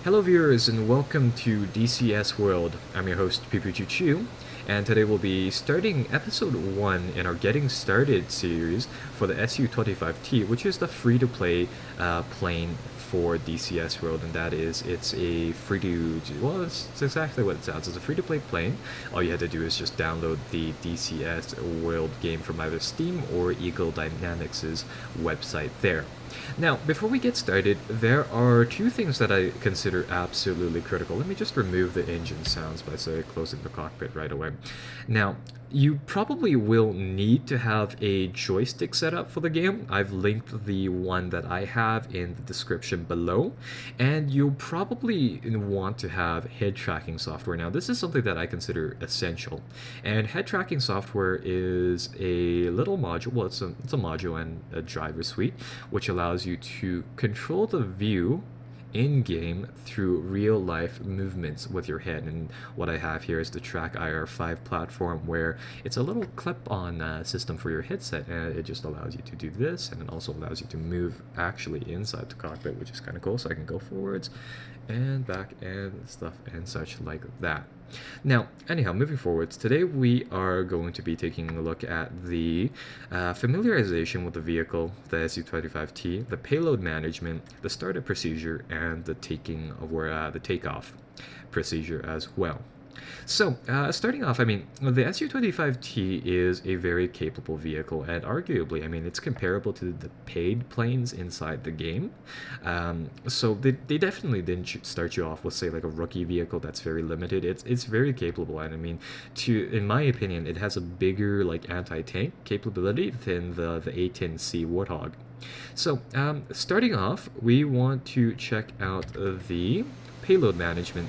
Hello viewers and welcome to DCS World. I'm your host Pipu and today we'll be starting episode 1 in our Getting Started series for the SU-25T, which is the free-to-play plane for DCS World, and that is, it's a well, it's exactly what it sounds. It's a free-to-play plane. All you have to do is just download the DCS World game from either Steam or Eagle Dynamics' website there. Now, before we get started, there are two things that I consider absolutely critical. Let me just remove the engine sounds by, say, closing the cockpit right away. Now, you probably will need to have a joystick set up for the game. I've linked the one that I have in the description below, and you'll probably want to have head tracking software. Now, this is something that I consider essential, and head tracking software is a little module. Well, it's a module and a driver suite, which allows you to control the view in-game through real-life movements with your head. And what I have here is the Track IR5 platform, where it's a little clip-on system for your headset, and it just allows you to do this, and it also allows you to move actually inside the cockpit, which is kind of cool. So I can go forwards and back and stuff and such like that. Now, anyhow, moving forwards, today we are going to be taking a look at the familiarization with the vehicle, the SU-25T, the payload management, the startup procedure, and the takeoff procedure as well. So, starting off, the SU-25T is a very capable vehicle, and arguably, it's comparable to the paid planes inside the game. So they definitely didn't start you off with, say, like a rookie vehicle that's very limited. It's very capable, and in my opinion, it has a bigger, like, anti-tank capability than the A-10C Warthog. So, starting off, we want to check out the payload management,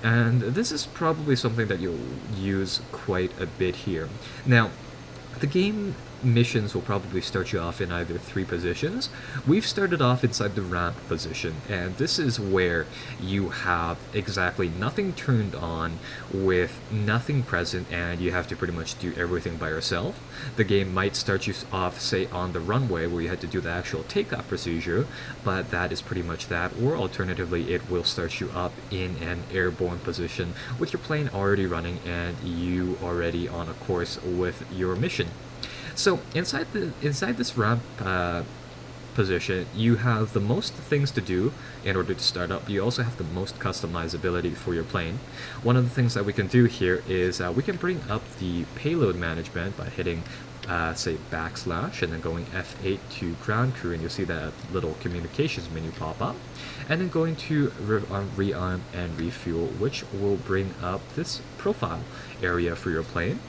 and this is probably something that you'll use quite a bit here. Now, the game missions will probably start you off in either 3 positions. We've started off inside the ramp position, and this is where you have exactly nothing turned on with nothing present, and you have to pretty much do everything by yourself. The game might start you off, say, on the runway, where you had to do the actual takeoff procedure, but that is pretty much that. Or alternatively, it will start you up in an airborne position with your plane already running and you already on a course with your mission. So inside this ramp position, you have the most things to do in order to start up. You also have the most customizability for your plane. One of the things that we can do here is we can bring up the payload management by hitting say backslash and then going F8 to ground crew, and you'll see that little communications menu pop up, and then going to rearm and refuel, which will bring up this profile area for your plane.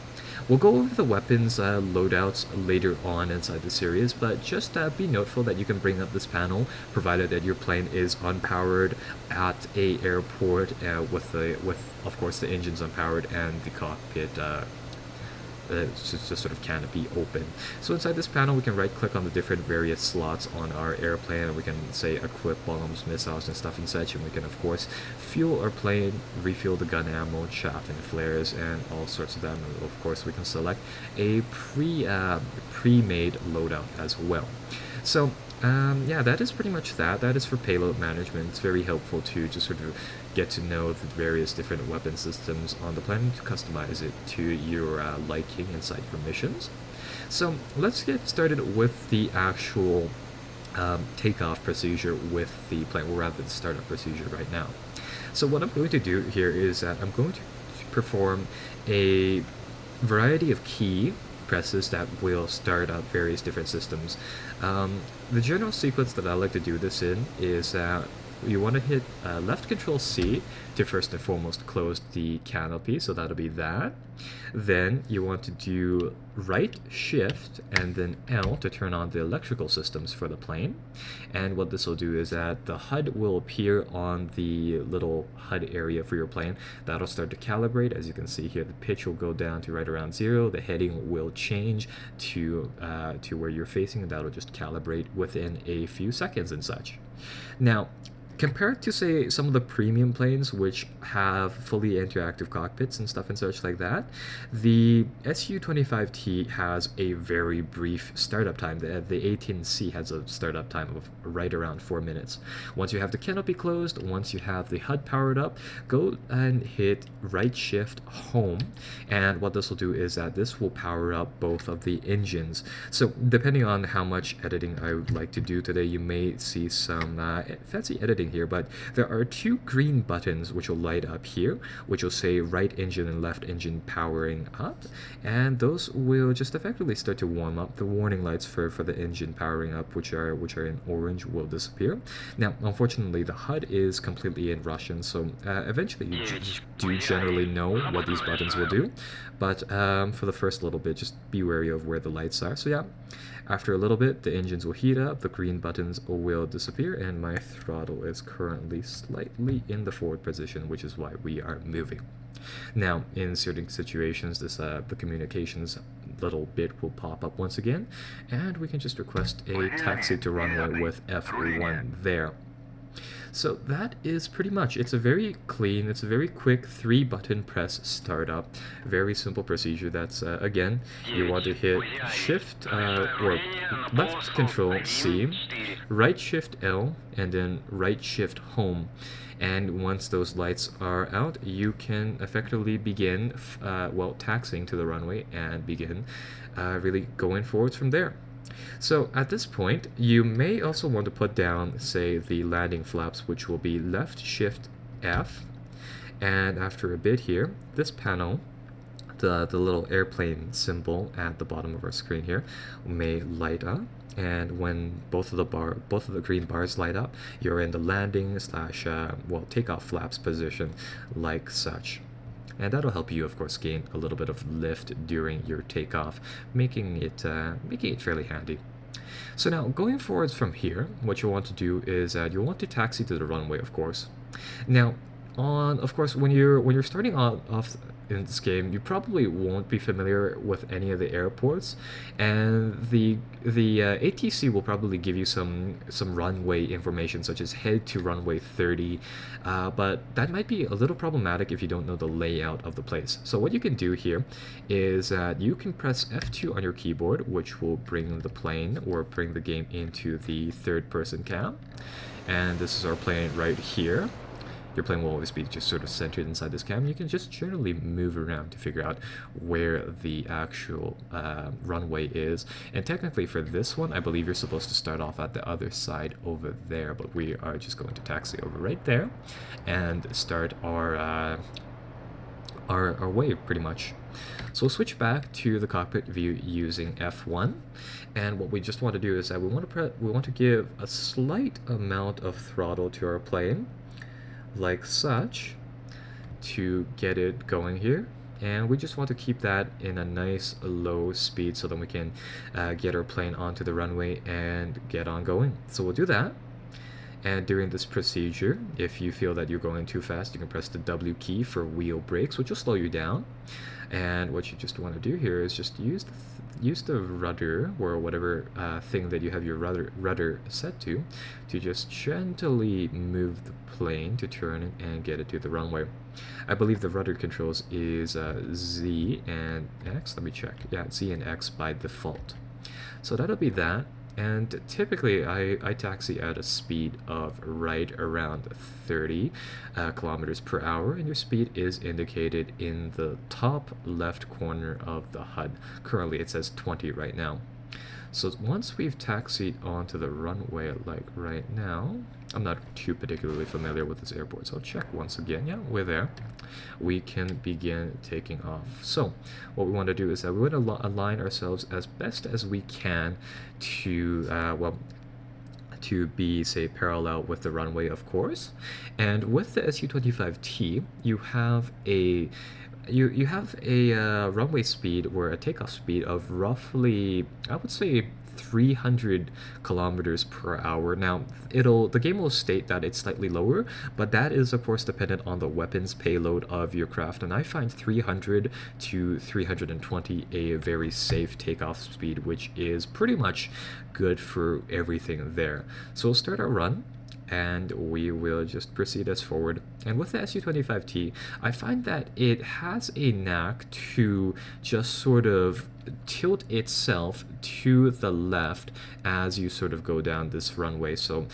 We'll go over the weapons loadouts later on inside the series, but just be noteful that you can bring up this panel provided that your plane is unpowered at a airport with of course the engines unpowered and the cockpit just sort of canopy open. So inside this panel, we can right click on the different various slots on our airplane, and we can, say, equip bombs, missiles, and stuff and such, and we can of course fuel our plane, refuel the gun ammo, chaff and flares, and all sorts of them. And of course we can select a pre-made loadout as well. So yeah, that is pretty much that. That is for payload management. It's very helpful to just sort of get to know the various different weapon systems on the plane, to customize it to your liking inside your missions. So let's get started with the actual takeoff procedure with the plane, or rather the startup procedure right now. So what I'm going to do here is that I'm going to perform a variety of key presses that will start up various different systems. The general sequence that I like to do this in is you want to hit left control C to first and foremost close the canopy, so that'll be that. Then you want to do right shift and then L to turn on the electrical systems for the plane. And what this will do is that the HUD will appear on the little HUD area for your plane. That'll start to calibrate. As you can see here, the pitch will go down to right around 0. The heading will change to where you're facing, and that'll just calibrate within a few seconds and such. Now, compared to, say, some of the premium planes which have fully interactive cockpits and stuff and such like that, the Su-25T has a very brief startup time. The 18C has a startup time of right around 4 minutes. Once you have the canopy closed, once you have the HUD powered up, go and hit right shift home, and what this will do is that this will power up both of the engines. So depending on how much editing I would like to do today, you may see some fancy editing here, but there are 2 green buttons which will light up here, which will say right engine and left engine powering up, and those will just effectively start to warm up. The warning lights for the engine powering up, which are in orange, will disappear. Now, unfortunately, the HUD is completely in Russian, so eventually you do generally know what these buttons will do, but for the first little bit, just be wary of where the lights are. So yeah, after a little bit, the engines will heat up, the green buttons will disappear, and my throttle is currently slightly in the forward position, which is why we are moving. Now, in certain situations, the communications little bit will pop up once again, and we can just request a taxi to runway with F1 there. So that is pretty much, it's a very clean, it's a very quick 3-button press startup, very simple procedure. That's again, you want to hit shift or left control C, right shift L, and then right shift home. And once those lights are out, you can effectively begin taxiing to the runway and begin really going forwards from there. So at this point, you may also want to put down, say, the landing flaps, which will be left shift F, and after a bit here, this panel, the little airplane symbol at the bottom of our screen here, may light up, and when both of the green bars light up, you're in the landing / takeoff flaps position, like such. And that'll help you, of course, gain a little bit of lift during your takeoff, making it fairly handy. So now, going forwards from here, what you'll want to do is you'll want to taxi to the runway, of course. Now, of course, when you're starting off in this game, you probably won't be familiar with any of the airports, and the ATC will probably give you some runway information, such as head to runway 30, but that might be a little problematic if you don't know the layout of the place. So what you can do here is you can press F2 on your keyboard, which will bring the plane or bring the game into the third-person cam, and this is our plane right here. Your plane will always be just sort of centered inside this cam. You can just generally move around to figure out where the actual runway is. And technically for this one, I believe you're supposed to start off at the other side over there, but we are just going to taxi over right there and start our way pretty much. So we'll switch back to the cockpit view using F1, and what we just want to do is that we want to give a slight amount of throttle to our plane, like such, to get it going here, and we just want to keep that in a nice low speed so that we can get our plane onto the runway and get on going. So we'll do that, and during this procedure, if you feel that you're going too fast, you can press the W key for wheel brakes, which will slow you down. And what you just want to do here is just use the rudder, or whatever thing that you have your rudder set to just gently move the plane to turn it and get it to the runway. I believe the rudder controls is Z and X. Let me check. Yeah, Z and X by default. So that'll be that. And typically I taxi at a speed of right around 30 kilometers per hour, and your speed is indicated in the top left corner of the HUD. Currently it says 20 right now. So once we've taxied onto the runway, like right now, I'm not too particularly familiar with this airport, so I'll check once again. Yeah, we're there. We can begin taking off. So what we want to do is that we want to align ourselves as best as we can to be, say, parallel with the runway, of course. And with the Su-25T, you have a runway speed, or a takeoff speed, of roughly, I would say, 300 kilometers per hour. Now, the game will state that it's slightly lower, but that is of course dependent on the weapons payload of your craft, and I find 300 to 320 a very safe takeoff speed, which is pretty much good for everything there. So we'll start our run, and we will just proceed as forward. And with the Su-25T, I find that it has a knack to just sort of tilt itself to the left as you sort of go down this runway. So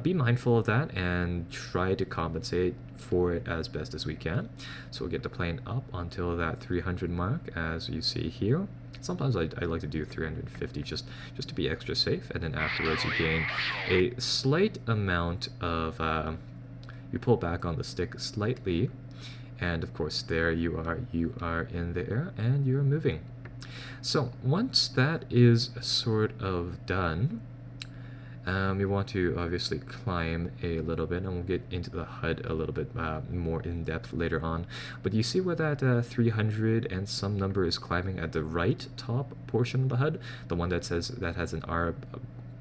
be mindful of that and try to compensate for it as best as we can. So we'll get the plane up until that 300 mark, as you see here. Sometimes I like to do 350 just to be extra safe, and then afterwards you gain a slight amount of, you pull back on the stick slightly, and of course there you are in the air and you're moving. So once that is sort of done, you want to obviously climb a little bit, and we'll get into the HUD a little bit more in depth later on. But you see where that 300 and some number is climbing at the right top portion of the HUD, the one that says that has an R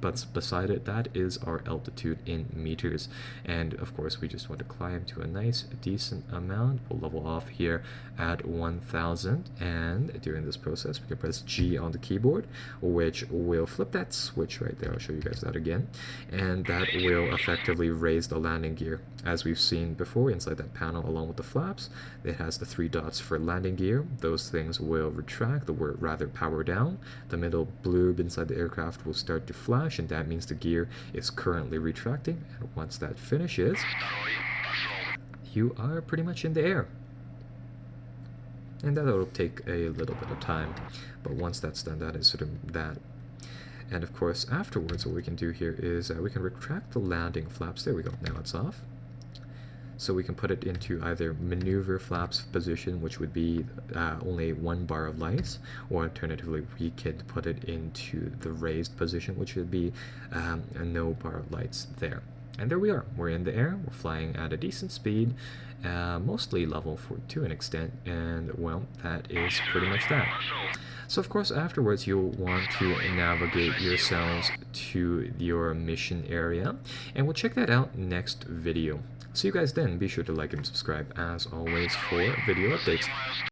but beside it, that is our altitude in meters. And of course we just want to climb to a nice decent amount. We'll level off here at 1000, and during this process we can press G on the keyboard, which will flip that switch right there. I'll show you guys that again, and that will effectively raise the landing gear. As we've seen before, inside that panel along with the flaps, it has the 3 dots for landing gear. Those things will retract, or rather power down. The middle blurb inside the aircraft will start to flash, and that means the gear is currently retracting. And once that finishes, you are pretty much in the air. And that'll take a little bit of time, but once that's done, that is sort of that. And of course afterwards what we can do here is we can retract the landing flaps. There we go, now it's off. So we can put it into either maneuver flaps position, which would be only 1 bar of lights, or alternatively we could put it into the raised position, which would be no bar of lights there. And there we are, we're in the air, we're flying at a decent speed, mostly level to an extent, and well, that is pretty much that. So of course afterwards you'll want to navigate yourselves to your mission area, and we'll check that out next video. See you guys then. Be sure to like and subscribe as always for video updates.